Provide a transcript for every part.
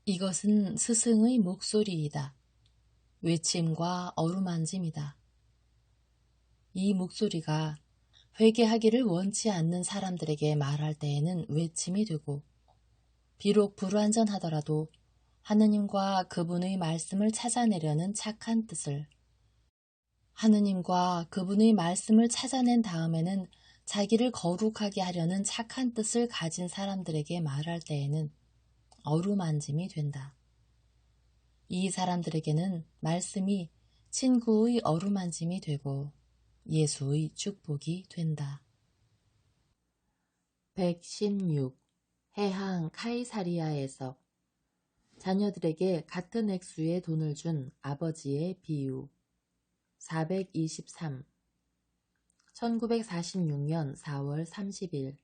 이것은 스승의 목소리이다. 외침과 어루만짐이다. 이 목소리가 회개하기를 원치 않는 사람들에게 말할 때에는 외침이 되고, 비록 불완전하더라도 하느님과 그분의 말씀을 찾아내려는 착한 뜻을, 하느님과 그분의 말씀을 찾아낸 다음에는 자기를 거룩하게 하려는 착한 뜻을 가진 사람들에게 말할 때에는 어루만짐이 된다. 이 사람들에게는 말씀이 친구의 어루만짐이 되고 예수의 축복이 된다. 116. 해항 카이사리아에서 자녀들에게 같은 액수의 돈을 준 아버지의 비유. 423. 1946년 4월 30일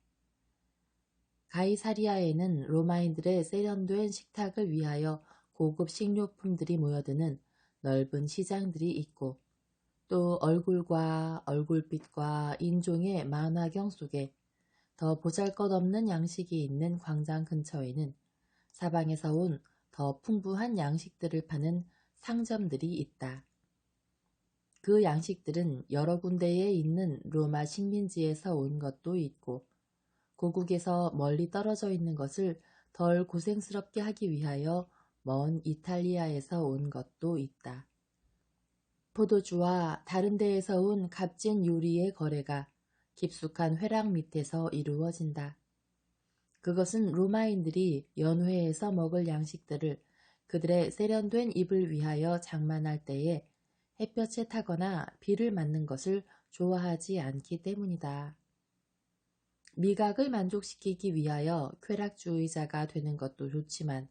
가이사리아에는 로마인들의 세련된 식탁을 위하여 고급 식료품들이 모여드는 넓은 시장들이 있고, 또 얼굴과 얼굴빛과 인종의 만화경 속에 더 보잘것없는 양식이 있는 광장 근처에는 사방에서 온 더 풍부한 양식들을 파는 상점들이 있다. 그 양식들은 여러 군데에 있는 로마 식민지에서 온 것도 있고, 고국에서 멀리 떨어져 있는 것을 덜 고생스럽게 하기 위하여 먼 이탈리아에서 온 것도 있다. 포도주와 다른 데에서 온 값진 요리의 거래가 깊숙한 회랑 밑에서 이루어진다. 그것은 로마인들이 연회에서 먹을 양식들을 그들의 세련된 입을 위하여 장만할 때에 햇볕에 타거나 비를 맞는 것을 좋아하지 않기 때문이다. 미각을 만족시키기 위하여 쾌락주의자가 되는 것도 좋지만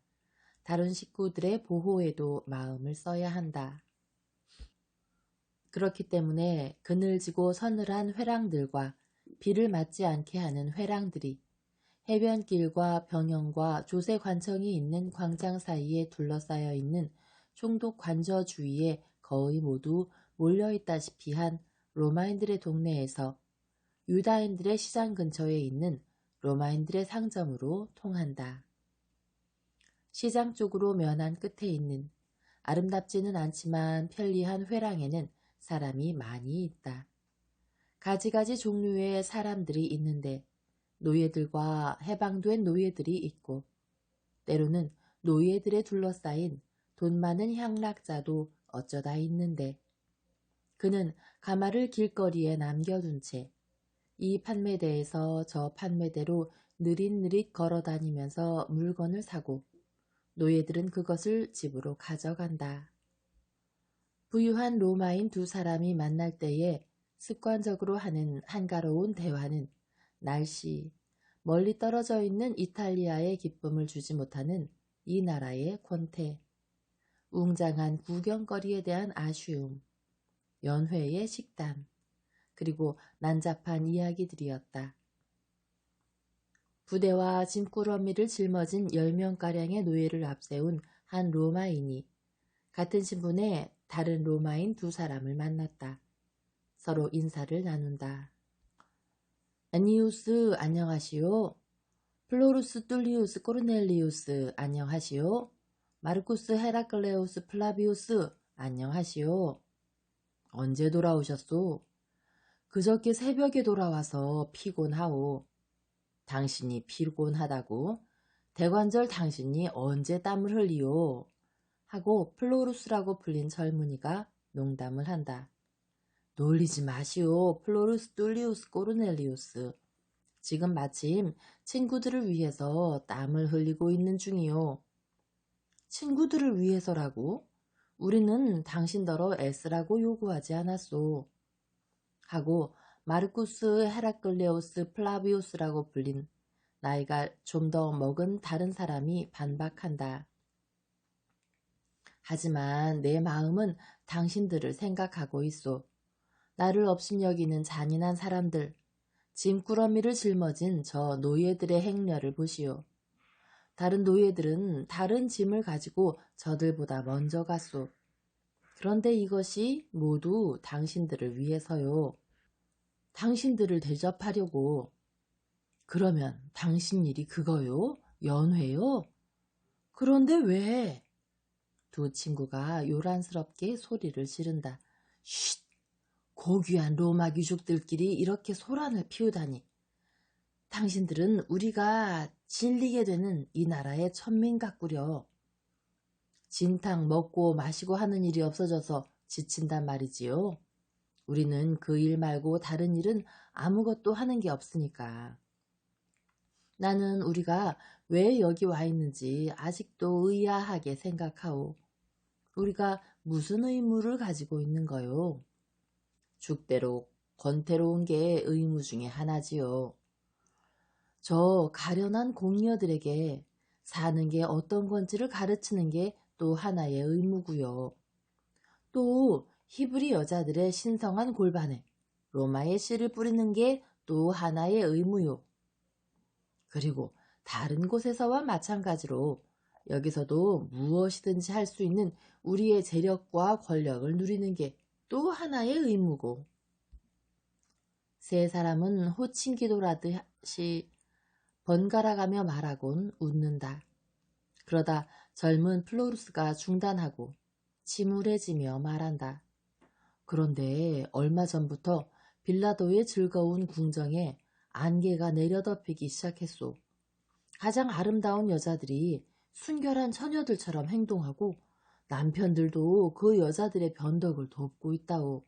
다른 식구들의 보호에도 마음을 써야 한다. 그렇기 때문에 그늘지고 서늘한 회랑들과 비를 맞지 않게 하는 회랑들이 해변길과 병영과 조세 관청이 있는 광장 사이에 둘러싸여 있는 총독 관저 주위에 거의 모두 몰려있다시피 한 로마인들의 동네에서 유다인들의 시장 근처에 있는 로마인들의 상점으로 통한다. 시장 쪽으로 면한 끝에 있는 아름답지는 않지만 편리한 회랑에는 사람이 많이 있다. 가지가지 종류의 사람들이 있는데 노예들과 해방된 노예들이 있고, 때로는 노예들에 둘러싸인 돈 많은 향락자도 어쩌다 있는데, 그는 가마를 길거리에 남겨둔 채 이 판매대에서 저 판매대로 느릿느릿 걸어다니면서 물건을 사고, 노예들은 그것을 집으로 가져간다. 부유한 로마인 두 사람이 만날 때에 습관적으로 하는 한가로운 대화는 날씨, 멀리 떨어져 있는 이탈리아의 기쁨을 주지 못하는 이 나라의 권태, 웅장한 구경거리에 대한 아쉬움, 연회의 식단, 그리고 난잡한 이야기들이었다. 부대와 짐꾸러미를 짊어진 10명가량의 노예를 앞세운 한 로마인이 같은 신분의 다른 로마인 두 사람을 만났다. 서로 인사를 나눈다. 애니우스 안녕하시오. 플로루스 툴리우스 코르넬리우스 안녕하시오. 마르쿠스 헤라클레우스 플라비우스 안녕하시오. 언제 돌아오셨소? 그저께 새벽에 돌아와서 피곤하오. 당신이 피곤하다고? 대관절 당신이 언제 땀을 흘리오? 하고 플로루스라고 불린 젊은이가 농담을 한다. 놀리지 마시오, 플로루스 툴리우스 코르넬리우스. 지금 마침 친구들을 위해서 땀을 흘리고 있는 중이오. 친구들을 위해서라고? 우리는 당신더러 애쓰라고 요구하지 않았소. 하고 마르쿠스 헤라클레오스 플라비우스라고 불린 나이가 좀 더 먹은 다른 사람이 반박한다. 하지만 내 마음은 당신들을 생각하고 있소. 나를 업신여기는 잔인한 사람들, 짐꾸러미를 짊어진 저 노예들의 행렬을 보시오. 다른 노예들은 다른 짐을 가지고 저들보다 먼저 갔소. 그런데 이것이 모두 당신들을 위해서요. 당신들을 대접하려고. 그러면 당신 일이 그거요? 연회요? 그런데 왜? 두 친구가 요란스럽게 소리를 지른다. 쉿! 고귀한 로마 귀족들끼리 이렇게 소란을 피우다니. 당신들은 우리가 질리게 되는 이 나라의 천민 같구려. 진탕 먹고 마시고 하는 일이 없어져서 지친단 말이지요. 우리는 그 일 말고 다른 일은 아무것도 하는 게 없으니까. 나는 우리가 왜 여기 와 있는지 아직도 의아하게 생각하오. 우리가 무슨 의무를 가지고 있는 거요? 죽대로 권태로운 게 의무 중에 하나지요. 저 가련한 공녀들에게 사는 게 어떤 건지를 가르치는 게 또 하나의 의무고요. 또 히브리 여자들의 신성한 골반에 로마의 씨를 뿌리는 게 또 하나의 의무요. 그리고 다른 곳에서와 마찬가지로 여기서도 무엇이든지 할 수 있는 우리의 재력과 권력을 누리는 게 또 하나의 의무고. 세 사람은 호칭기도라듯이 번갈아가며 말하곤 웃는다. 그러다 젊은 플로루스가 중단하고 침울해지며 말한다. 그런데 얼마 전부터 빌라도의 즐거운 궁정에 안개가 내려덮이기 시작했소. 가장 아름다운 여자들이 순결한 처녀들처럼 행동하고 남편들도 그 여자들의 변덕을 돕고 있다오.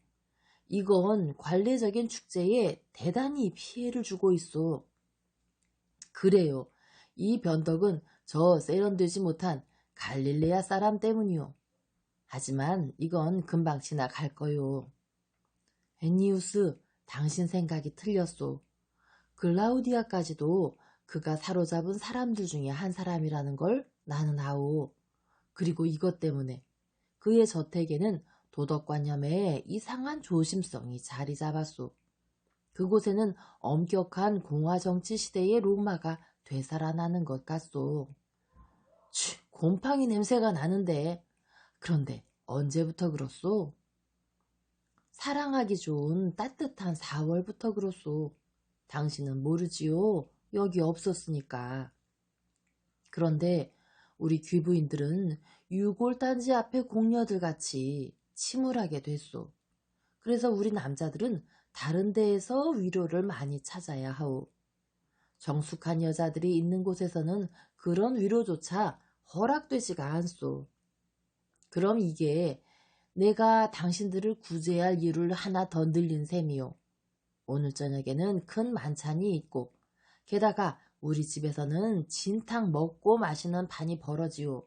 이건 관례적인 축제에 대단히 피해를 주고 있어. 그래요. 이 변덕은 저 세련되지 못한 갈릴레아 사람 때문이요. 하지만 이건 금방 지나갈 거요. 애니우스, 당신 생각이 틀렸소. 글라우디아까지도 그가 사로잡은 사람들 중에 한 사람이라는 걸 나는 아오. 그리고 이것 때문에 그의 저택에는 도덕관념에 이상한 조심성이 자리 잡았소. 그곳에는 엄격한 공화정치 시대의 로마가 되살아나는 것 같소. 곰팡이 냄새가 나는데. 그런데 언제부터 그렇소? 사랑하기 좋은 따뜻한 4월부터 그렇소. 당신은 모르지요. 여기 없었으니까. 그런데 우리 귀부인들은 유골단지 앞에 공녀들 같이 침울하게 됐소. 그래서 우리 남자들은 다른 데에서 위로를 많이 찾아야 하오. 정숙한 여자들이 있는 곳에서는 그런 위로조차 허락되지가 않소. 그럼 이게 내가 당신들을 구제할 이유를 하나 더 늘린 셈이요. 오늘 저녁에는 큰 만찬이 있고 게다가 우리 집에서는 진탕 먹고 마시는 판이 벌어지요.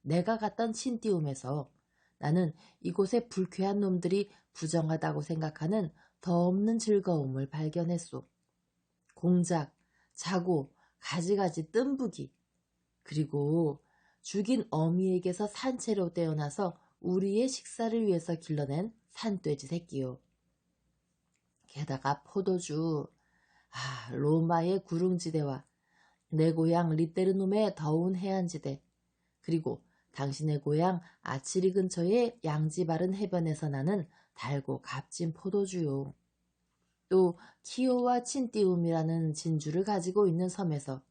내가 갔던 친띄움에서 나는 이곳의 불쾌한 놈들이 부정하다고 생각하는 더 없는 즐거움을 발견했소. 공작, 자고, 가지가지 뜸부기, 그리고 죽인 어미에게서 산채로 떼어나서 우리의 식사를 위해서 길러낸 산돼지 새끼요. 게다가 포도주, 로마의 구릉지대와 내 고향 리테르눔의 더운 해안지대, 그리고 당신의 고향 아치리 근처의 양지 바른 해변에서 나는 달고 값진 포도주요. 또 키오와 친띠움이라는 진주를 가지고 있는 섬에서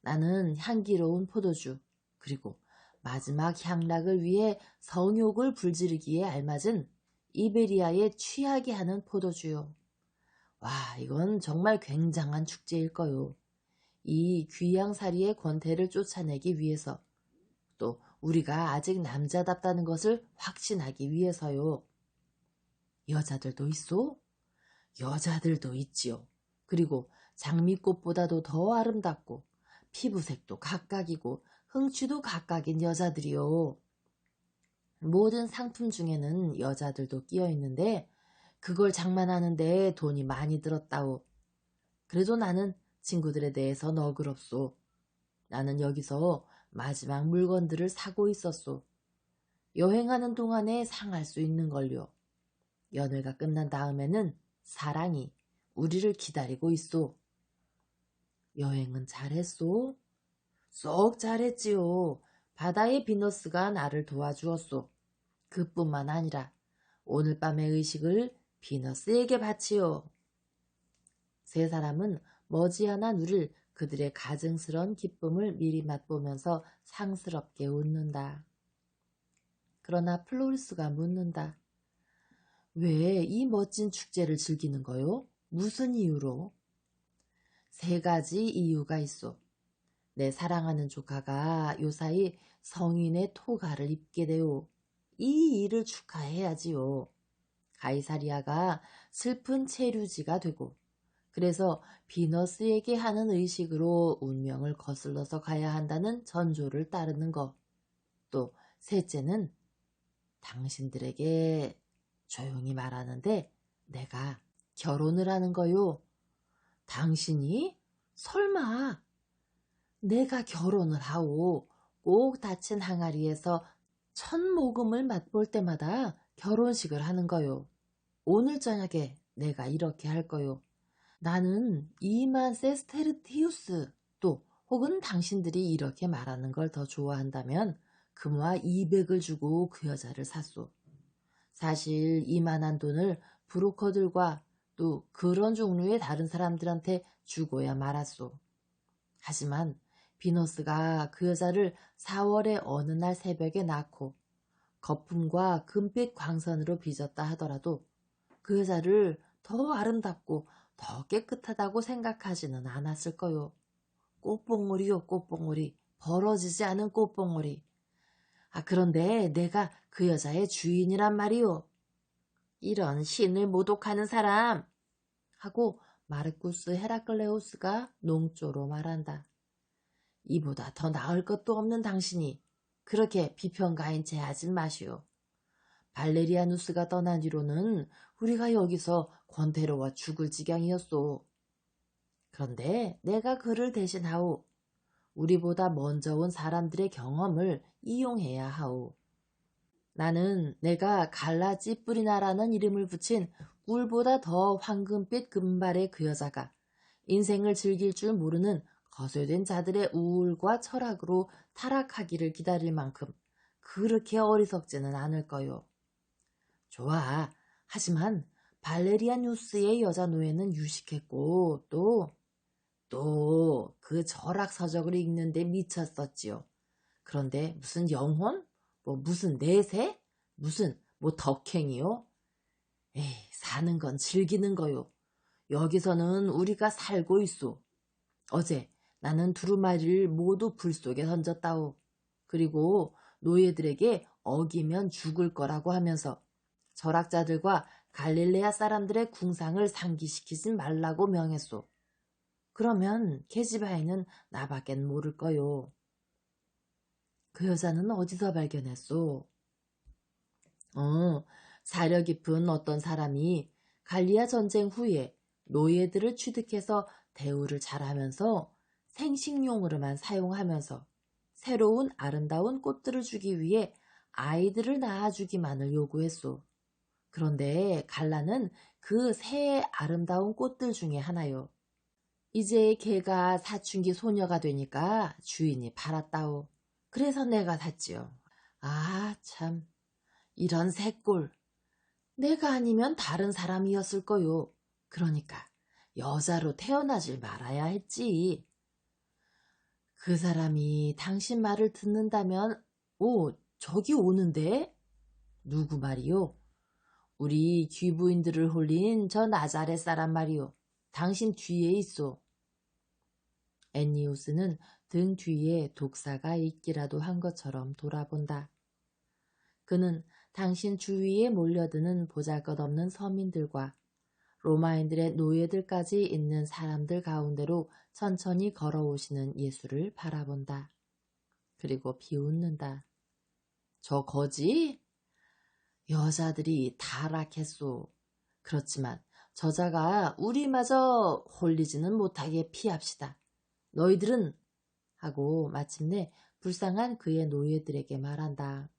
나는 향기로운 포도주, 그리고 마지막 향락을 위해 성욕을 불지르기에 알맞은 이베리아에 취하게 하는 포도주요. 와, 이건 정말 굉장한 축제일 거요. 이 귀양살이의 권태를 쫓아내기 위해서, 또 우리가 아직 남자답다는 것을 확신하기 위해서요. 여자들도 있소? 여자들도 있지요. 그리고 장미꽃보다도 더 아름답고 피부색도 각각이고 흥취도 각각인 여자들이요. 모든 상품 중에는 여자들도 끼어 있는데 그걸 장만하는데 돈이 많이 들었다오. 그래도 나는 친구들에 대해서 너그럽소. 나는 여기서 마지막 물건들을 사고 있었소. 여행하는 동안에 상할 수 있는 걸요. 연회가 끝난 다음에는 사랑이 우리를 기다리고 있소. 여행은 잘했소? 쏙 잘했지요. 바다의 비너스가 나를 도와주었소. 그뿐만 아니라 오늘 밤의 의식을 비너스에게 바치요. 세 사람은 머지않아 우릴 그들의 가증스러운 기쁨을 미리 맛보면서 상스럽게 웃는다. 그러나 플로리스가 묻는다. 왜 이 멋진 축제를 즐기는 거요? 무슨 이유로? 3가지 이유가 있어. 내 사랑하는 조카가 요사이 성인의 토가를 입게 되오. 이 일을 축하해야지요. 가이사리아가 슬픈 체류지가 되고, 그래서 비너스에게 하는 의식으로 운명을 거슬러서 가야 한다는 전조를 따르는 것. 또 셋째는 당신들에게 조용히 말하는데 내가 결혼을 하는 거요. 당신이? 설마. 내가 결혼을 하오. 꼭 닫힌 항아리에서 첫 모금을 맛볼 때마다 결혼식을 하는 거요. 오늘 저녁에 내가 이렇게 할 거요. 나는 이만 세스테르티우스 또 혹은 당신들이 이렇게 말하는 걸 더 좋아한다면 금화 200을 주고 그 여자를 샀소. 사실 이만한 돈을 브로커들과 또 그런 종류의 다른 사람들한테 주고야 말았소. 하지만 비너스가 그 여자를 4월의 어느 날 새벽에 낳고 거품과 금빛 광선으로 빚었다 하더라도 그 여자를 더 아름답고 더 깨끗하다고 생각하지는 않았을 거요. 꽃봉오리요, 꽃봉오리. 벌어지지 않은 꽃봉오리. 그런데 내가 그 여자의 주인이란 말이요. 이런 신을 모독하는 사람! 하고 마르쿠스 헤라클레오스가 농조로 말한다. 이보다 더 나을 것도 없는 당신이 그렇게 비평가인 채 하진 마시오. 발레리아누스가 떠난 뒤로는 우리가 여기서 권태로워 죽을 지경이었소. 그런데 내가 그를 대신하오. 우리보다 먼저 온 사람들의 경험을 이용해야 하오. 나는 내가 갈라지 뿌리나라는 이름을 붙인 꿀보다 더 황금빛 금발의 그 여자가 인생을 즐길 줄 모르는 거쇠된 자들의 우울과 철학으로 타락하기를 기다릴 만큼 그렇게 어리석지는 않을 거요. 좋아. 하지만 발레리아누스의 여자 노예는 유식했고 또 그 절약서적을 읽는데 미쳤었지요. 그런데 무슨 영혼? 무슨 내세? 무슨 덕행이요? 에이, 사는 건 즐기는 거요. 여기서는 우리가 살고 있소. 어제 나는 두루마리를 모두 불 속에 던졌다오. 그리고 노예들에게 어기면 죽을 거라고 하면서 절약자들과 갈릴레아 사람들의 궁상을 상기시키지 말라고 명했소. 그러면 계집아이는 나밖엔 모를 거요. 그 여자는 어디서 발견했소? 사려 깊은 어떤 사람이 갈리아 전쟁 후에 노예들을 취득해서 대우를 잘하면서 생식용으로만 사용하면서 새로운 아름다운 꽃들을 주기 위해 아이들을 낳아주기만을 요구했소. 그런데 갈라는 그 새 아름다운 꽃들 중에 하나요. 이제 걔가 사춘기 소녀가 되니까 주인이 팔았다오. 그래서 내가 샀지요. 참, 이런 새꼴. 내가 아니면 다른 사람이었을 거요. 그러니까 여자로 태어나질 말아야 했지. 그 사람이 당신 말을 듣는다면 저기 오는데? 누구 말이요? 우리 귀부인들을 홀린 저 나자렛 사람 말이요. 당신 뒤에 있어. 애니우스는 등 뒤에 독사가 있기라도 한 것처럼 돌아본다. 그는 당신 주위에 몰려드는 보잘것없는 서민들과 로마인들의 노예들까지 있는 사람들 가운데로 천천히 걸어오시는 예수를 바라본다. 그리고 비웃는다. 저 거지? 여자들이 타락했소. 그렇지만 저자가 우리마저 홀리지는 못하게 피합시다. 너희들은 하고 마침내 불쌍한 그의 노예들에게 말한다.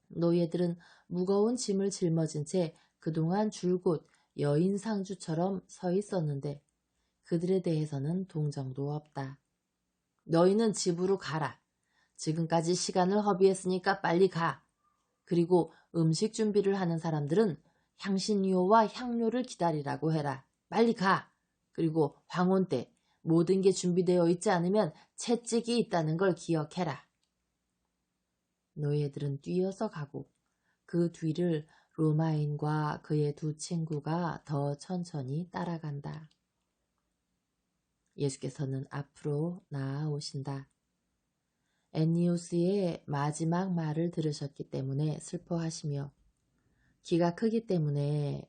노예들은 무거운 짐을 짊어진 채 그동안 줄곧 여인 상주처럼 서 있었는데 그들에 대해서는 동정도 없다. 너희는 집으로 가라. 지금까지 시간을 허비했으니까 빨리 가. 그리고 음식 준비를 하는 사람들은 향신료와 향료를 기다리라고 해라. 빨리 가. 그리고 황혼 때 모든 게 준비되어 있지 않으면 채찍이 있다는 걸 기억해라. 노예들은 뛰어서 가고 그 뒤를 로마인과 그의 두 친구가 더 천천히 따라간다. 예수께서는 앞으로 나아오신다. 엔니우스의 마지막 말을 들으셨기 때문에 슬퍼하시며 키가 크기 때문에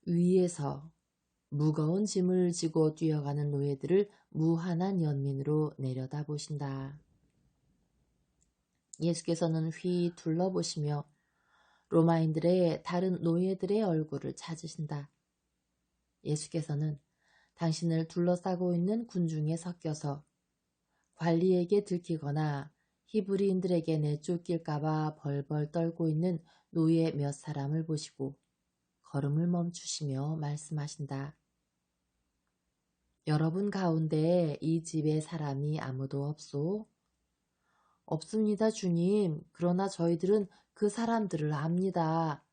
위에서 무거운 짐을 지고 뛰어가는 노예들을 무한한 연민으로 내려다보신다. 예수께서는 휘 둘러보시며 로마인들의 다른 노예들의 얼굴을 찾으신다. 예수께서는 당신을 둘러싸고 있는 군중에 섞여서 관리에게 들키거나 히브리인들에게 내쫓길까봐 벌벌 떨고 있는 노예 몇 사람을 보시고 걸음을 멈추시며 말씀하신다. 여러분 가운데 이 집에 사람이 아무도 없소? 없습니다, 주님. 그러나 저희들은 그 사람들을 압니다.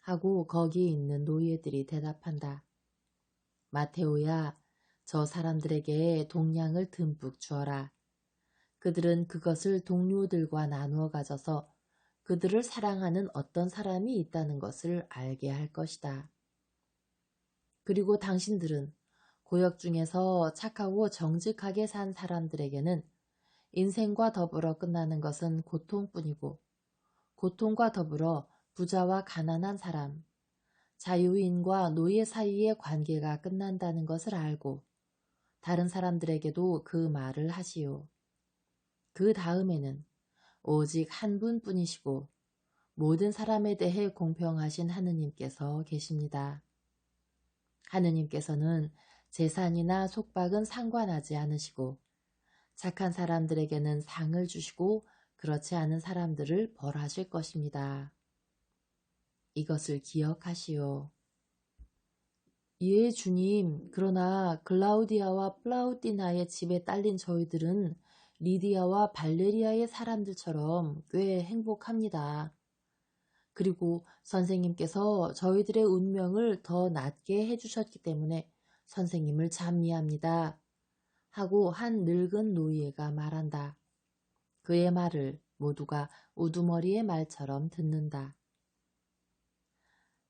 하고 거기 있는 노예들이 대답한다. 마테오야, 저 사람들에게 동량을 듬뿍 주어라. 그들은 그것을 동료들과 나누어 가져서 그들을 사랑하는 어떤 사람이 있다는 것을 알게 할 것이다. 그리고 당신들은 고역 중에서 착하고 정직하게 산 사람들에게는 인생과 더불어 끝나는 것은 고통뿐이고 고통과 더불어 부자와 가난한 사람, 자유인과 노예 사이의 관계가 끝난다는 것을 알고 다른 사람들에게도 그 말을 하시오. 그 다음에는 오직 한 분뿐이시고 모든 사람에 대해 공평하신 하느님께서 계십니다. 하느님께서는 재산이나 속박은 상관하지 않으시고 착한 사람들에게는 상을 주시고 그렇지 않은 사람들을 벌하실 것입니다. 이것을 기억하시오. 예, 주님. 그러나 글라우디아와 플라우디나의 집에 딸린 저희들은 리디아와 발레리아의 사람들처럼 꽤 행복합니다. 그리고 선생님께서 저희들의 운명을 더 낮게 해주셨기 때문에 선생님을 찬미합니다. 하고 한 늙은 노예가 말한다. 그의 말을 모두가 우두머리의 말처럼 듣는다.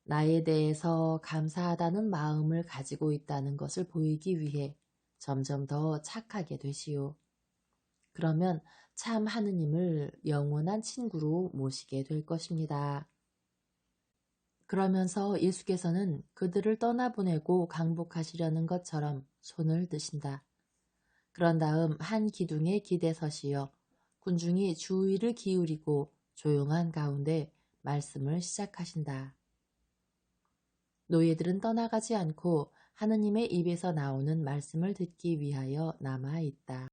나에 대해서 감사하다는 마음을 가지고 있다는 것을 보이기 위해 점점 더 착하게 되시오. 그러면 참 하느님을 영원한 친구로 모시게 될 것입니다. 그러면서 예수께서는 그들을 떠나보내고 강복하시려는 것처럼 손을 드신다. 그런 다음 한 기둥에 기대 서시어 군중이 주의를 기울이고 조용한 가운데 말씀을 시작하신다. 노예들은 떠나가지 않고 하느님의 입에서 나오는 말씀을 듣기 위하여 남아 있다.